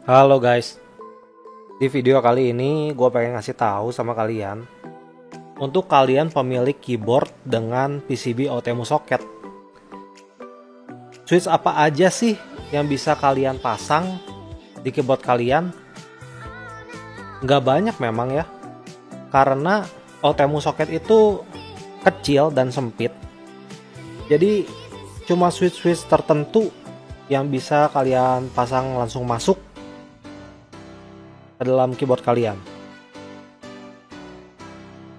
Halo guys, di video kali ini gue pengen ngasih tahu sama kalian untuk kalian pemilik keyboard dengan PCB OTemu socket. Switch apa aja sih yang bisa kalian pasang di keyboard kalian? Nggak banyak memang ya, karena OTemu socket itu kecil dan sempit. Jadi cuma switch-switch tertentu yang bisa kalian pasang langsung masuk ke dalam keyboard kalian.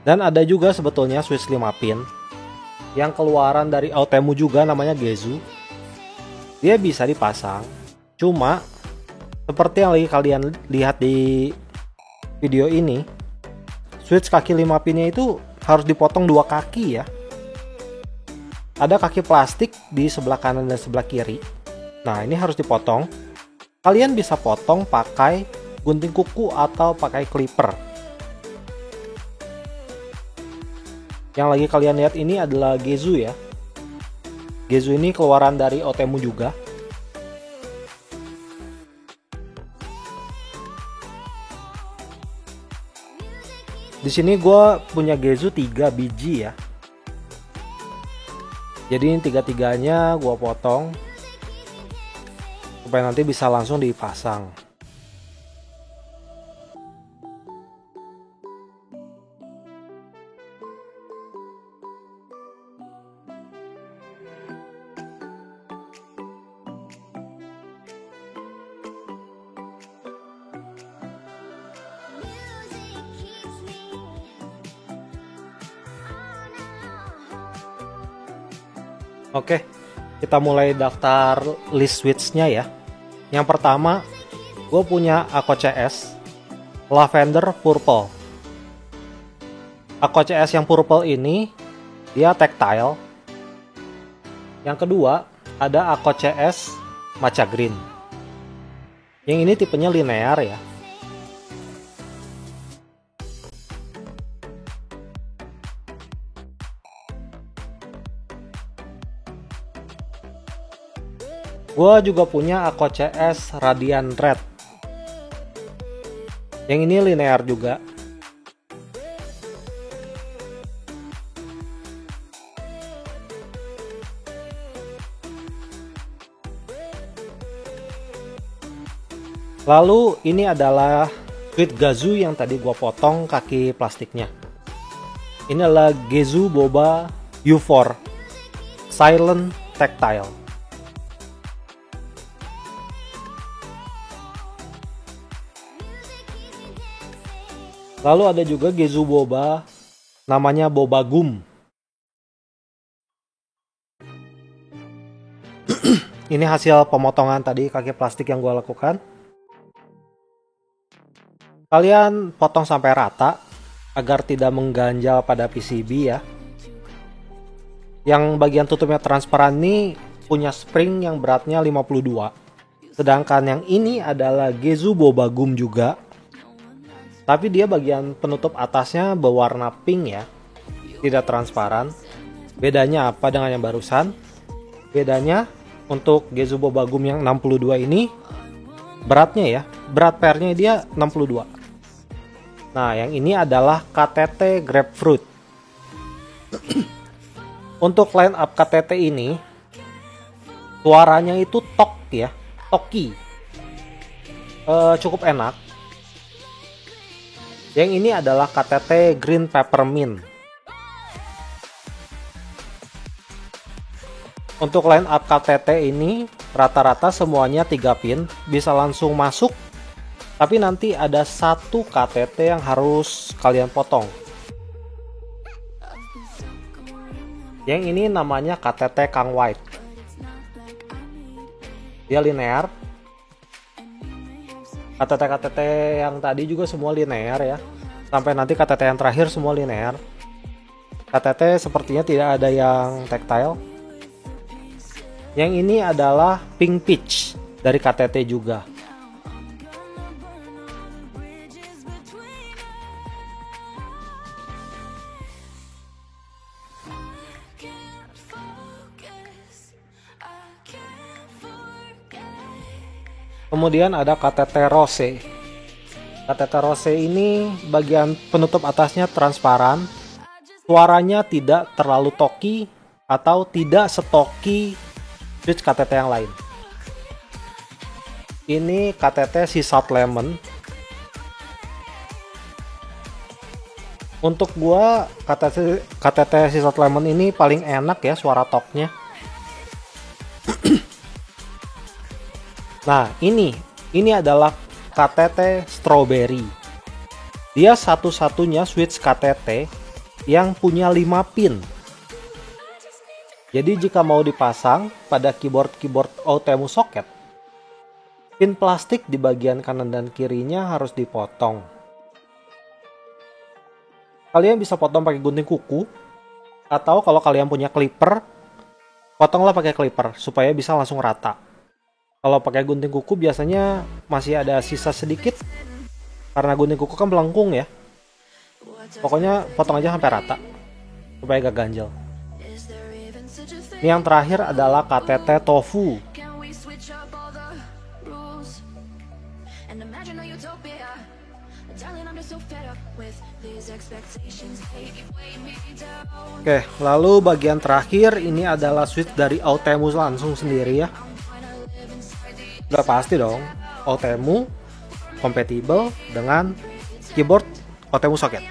Dan ada juga sebetulnya switch 5 pin yang keluaran dari OTemu juga, namanya Gezu. Dia bisa dipasang, cuma seperti yang lagi kalian lihat di video ini, switch kaki 5 pinnya itu harus dipotong 2 kaki ya. Ada kaki plastik di sebelah kanan dan sebelah kiri. Nah, ini harus dipotong. Kalian bisa potong pakai gunting kuku atau pakai clipper. Yang lagi kalian lihat ini adalah Gezu ya. Gezu ini keluaran dari OTemu juga. Di sini gue punya Gezu 3 biji ya. Jadi ini tiga-tiganya gue potong supaya nanti bisa langsung dipasang. Oke, kita mulai daftar list switch-nya ya. Yang pertama, gue punya Akko CS Lavender Purple. Akko CS yang purple ini dia tactile. Yang kedua, ada Akko CS Matcha Green. Yang ini tipenya linear ya. Gua juga punya Akko CS Radiant Red. Yang ini linear juga. Lalu ini adalah switch Gezu yang tadi gua potong kaki plastiknya. Ini adalah Gezu Boba U4 Silent Tactile. Lalu ada juga Gezu Boba, namanya Boba Gum. Ini hasil pemotongan tadi kaki plastik yang gue lakukan. Kalian potong sampai rata agar tidak mengganjal pada PCB ya. Yang bagian tutupnya transparan ini punya spring yang beratnya 52. Sedangkan yang ini adalah Gezu Boba Gum juga. Tapi dia bagian penutup atasnya berwarna pink ya, tidak transparan. Bedanya apa dengan yang barusan? Bedanya untuk Gezu Boba Gum yang 62 ini beratnya ya, berat pairnya dia 62. Nah, yang ini adalah KTT Grapefruit. Untuk line up KTT ini suaranya itu tok ya, toki. Cukup enak. Yang ini adalah KTT Green Peppermint. Untuk line up KTT ini rata-rata semuanya 3 pin, bisa langsung masuk. Tapi nanti ada satu KTT yang harus kalian potong. Yang ini namanya KTT Kang White. Dia linear. KTT-KTT yang tadi juga semua linear ya. Sampai nanti KTT yang terakhir semua linear. KTT sepertinya tidak ada yang tactile. Yang ini adalah Pink Peach dari KTT juga. Kemudian ada KTT Rose. KTT Rose ini bagian penutup atasnya transparan. Suaranya tidak terlalu toki atau tidak setoki switch KTT yang lain. Ini KTT Sea Salt Lemon. Untuk gua KTT Sea Salt Lemon ini paling enak ya suara toknya. Nah, ini adalah KTT Strawberry. Dia satu-satunya switch KTT yang punya 5 pin. Jadi jika mau dipasang pada keyboard Outemu socket, pin plastik di bagian kanan dan kirinya harus dipotong. Kalian bisa potong pakai gunting kuku, atau kalau kalian punya clipper, potonglah pakai clipper supaya bisa langsung rata. Kalau pakai gunting kuku biasanya masih ada sisa sedikit, karena gunting kuku kan melengkung ya. Pokoknya potong aja sampai rata supaya gak ganjel. Ini yang terakhir adalah KTT Tofu. Oke, lalu bagian terakhir ini adalah switch dari Outemu langsung sendiri ya. Udah pasti dong, Outemu compatible dengan keyboard Outemu socket.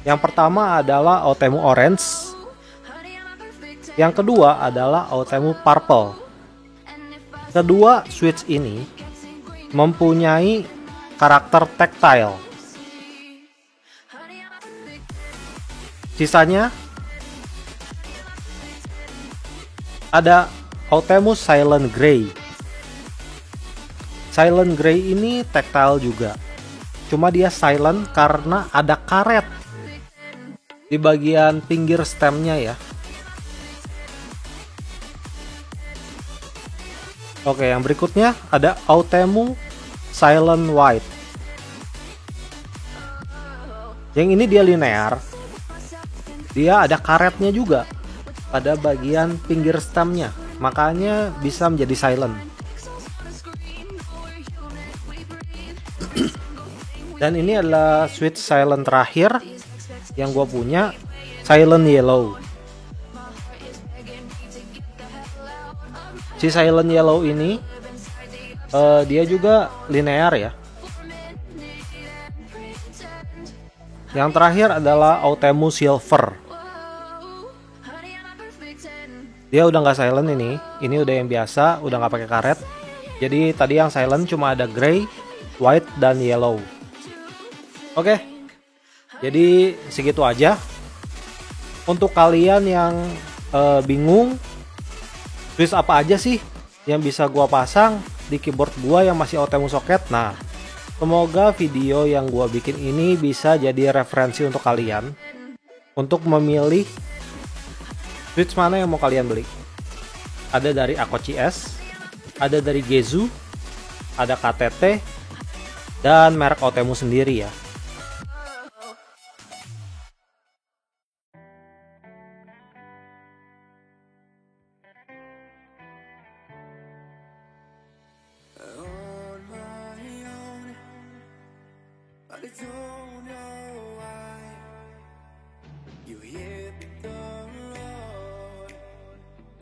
Yang pertama adalah Outemu Orange. Yang kedua adalah Outemu Purple. Kedua switch ini mempunyai karakter tactile. Sisanya ada Outemu Silent Grey. Silent Grey ini tactile juga. Cuma dia silent karena ada karet di bagian pinggir stemnya ya. Oke, yang berikutnya ada Outemu Silent White. Yang ini dia linear. Dia ada karetnya juga pada bagian pinggir stemnya, makanya bisa menjadi silent. Dan ini adalah switch silent terakhir yang gue punya, Silent Yellow. Si Silent Yellow ini dia juga linear ya. Yang terakhir adalah Outemu Silver. Dia udah nggak silent ini udah yang biasa, udah nggak pakai karet. Jadi tadi yang silent cuma ada gray, white, dan yellow. Oke, jadi segitu aja. Untuk kalian yang bingung, switch apa aja sih yang bisa gua pasang di keyboard gua yang masih Outemu socket? Nah, semoga video yang gua bikin ini bisa jadi referensi untuk kalian untuk memilih switch mana yang mau kalian beli. Ada dari Akochi S, ada dari Gezu, ada KTT, dan merek Outemu sendiri ya.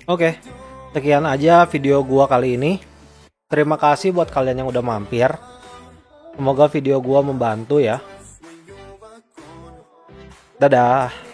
Oke, sekian aja video gua kali ini. Terima kasih buat kalian yang udah mampir. Semoga video gua membantu ya. Dadah.